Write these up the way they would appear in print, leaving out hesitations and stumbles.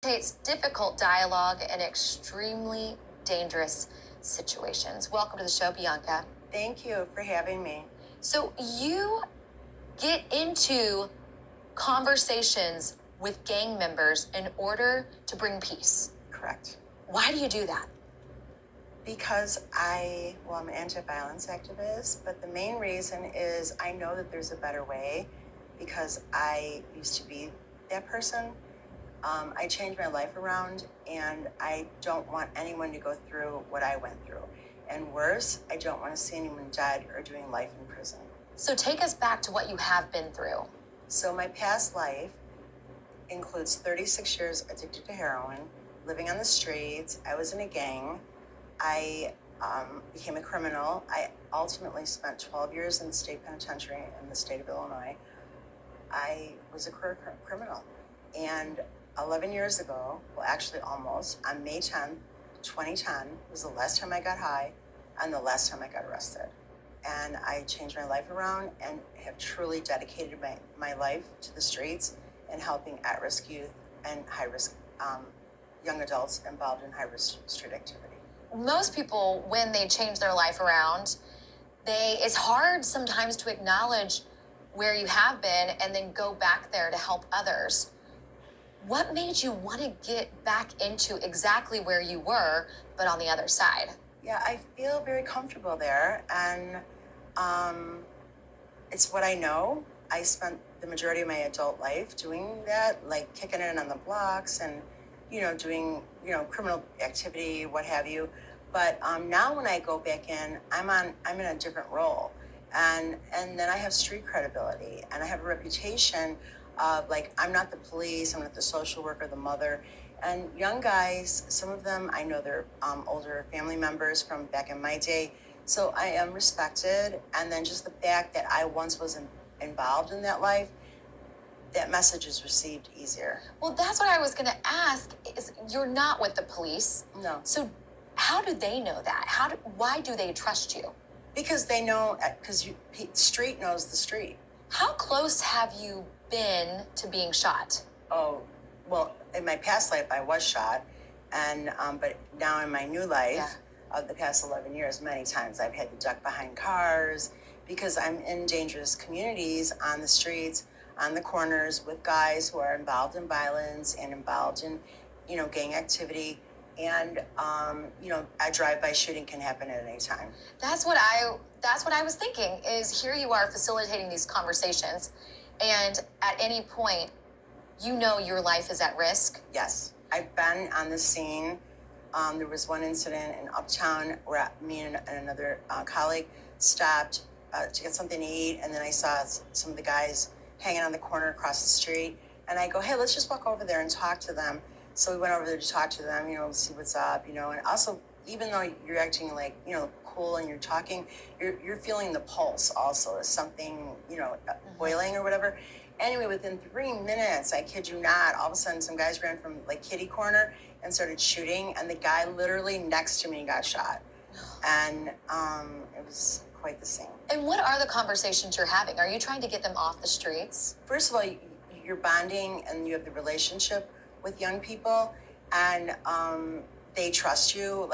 Facilitates difficult dialogue and extremely dangerous situations. Welcome to the show, Bianca. Thank you for having me. So you get into conversations with gang members in order to bring peace. Correct. Why do you do that? Because I'm an anti-violence activist, but the main reason is I know that there's a better way because I used to be that person. I changed my life around and I don't want anyone to go through what I went through. And worse, I don't want to see anyone dead or doing life in prison. So take us back to what you have been through. So my past life includes 36 years addicted to heroin, living on the streets. I was in a gang. I became a criminal. I ultimately spent 12 years in the state penitentiary in the state of Illinois. I was a career criminal. And 11 years ago, well, actually almost, on May 10th, 2010, was the last time I got high and the last time I got arrested. And I changed my life around and have truly dedicated my life to the streets and helping at-risk youth and high-risk young adults involved in high-risk street activity. Most people, when they change their life around, it's hard sometimes to acknowledge where you have been and then go back there to help others. What made you want to get back into exactly where you were, but on the other side? Yeah, I feel very comfortable there, and it's what I know. I spent the majority of my adult life doing that, like kicking it on the blocks and, doing, criminal activity, what have you. But now when I go back in, I'm in a different role. And then I have street credibility and I have a reputation of I'm not the police, I'm not the social worker, the mother. And young guys, some of them, I know they're older family members from back in my day. So I am respected. And then just the fact that I once was involved in that life, that message is received easier. Well, that's what I was going to ask is you're not with the police. No. So how do they know that? Why do they trust you? Because they know, because street knows the street. How close have you been to being shot? Oh, well, in my past life, I was shot. And, but now in my new life, of the past 11 years, many times I've had to duck behind cars because I'm in dangerous communities on the streets, on the corners with guys who are involved in violence and involved in, gang activity. And, a drive-by shooting can happen at any time. That's what I was thinking is here you are facilitating these conversations. And at any point, your life is at risk. Yes. I've been on the scene. There was one incident in Uptown where me and another colleague stopped to get something to eat. And then I saw some of the guys hanging on the corner across the street. And I go, hey, let's just walk over there and talk to them. So we went over there to talk to them, see what's up, and also, even though you're acting cool and you're talking, you're feeling the pulse also as something, boiling or whatever. Anyway, within 3 minutes, I kid you not, all of a sudden some guys ran from kitty corner and started shooting, and the guy literally next to me got shot. And it was quite the scene. And what are the conversations you're having? Are you trying to get them off the streets? First of all, you're bonding and you have the relationship with young people, and they trust you.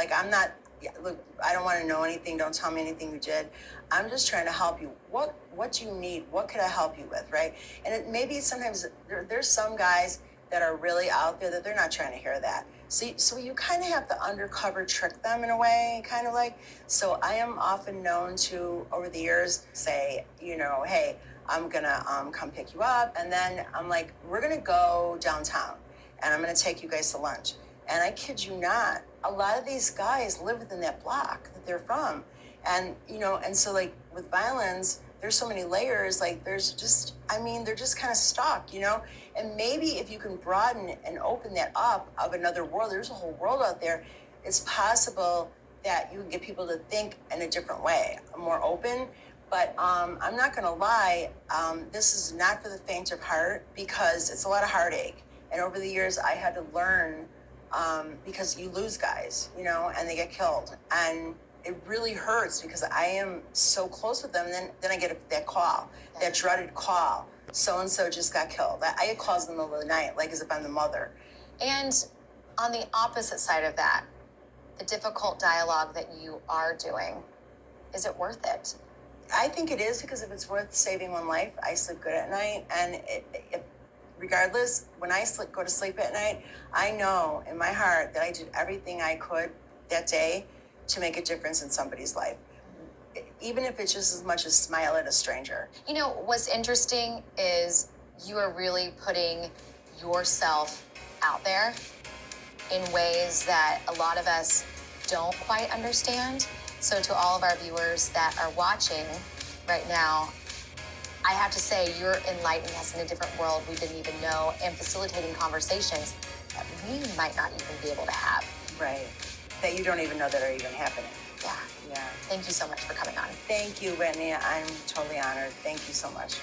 Look, I don't want to know anything. Don't tell me anything you did. I'm just trying to help you. What do you need? What could I help you with, right? And maybe sometimes there's some guys that are really out there that they're not trying to hear that. So you kind of have to undercover trick them in a way, kind of like. So I am often known to, over the years, say, hey, I'm going to come pick you up. And then I'm like, we're going to go downtown. And I'm going to take you guys to lunch. And I kid you not, a lot of these guys live within that block that they're from. And, and so with violence, there's so many layers, they're just kind of stuck, And maybe if you can broaden and open that up of another world, there's a whole world out there, it's possible that you can get people to think in a different way, more open. But I'm not going to lie, this is not for the faint of heart because it's a lot of heartache. And over the years, I had to learn because you lose guys, and they get killed. And it really hurts because I am so close with them. And then I get that call, that dreaded call. So-and-so just got killed. I get calls in the middle of the night, as if I'm the mother. And on the opposite side of that, the difficult dialogue that you are doing, is it worth it? I think it is, because if it's worth saving one life, I sleep good at night. And regardless, when I go to sleep at night, I know in my heart that I did everything I could that day to make a difference in somebody's life. Even if it's just as much as smile at a stranger. You know, what's interesting is you are really putting yourself out there in ways that a lot of us don't quite understand. So to all of our viewers that are watching right now, I have to say you're enlightening us in a different world we didn't even know, and facilitating conversations that we might not even be able to have. Right. That you don't even know that are even happening. Yeah. Yeah. Thank you so much for coming on. Thank you, Whitney. I'm totally honored. Thank you so much.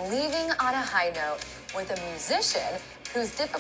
Leaving on a high note with a musician whose difficult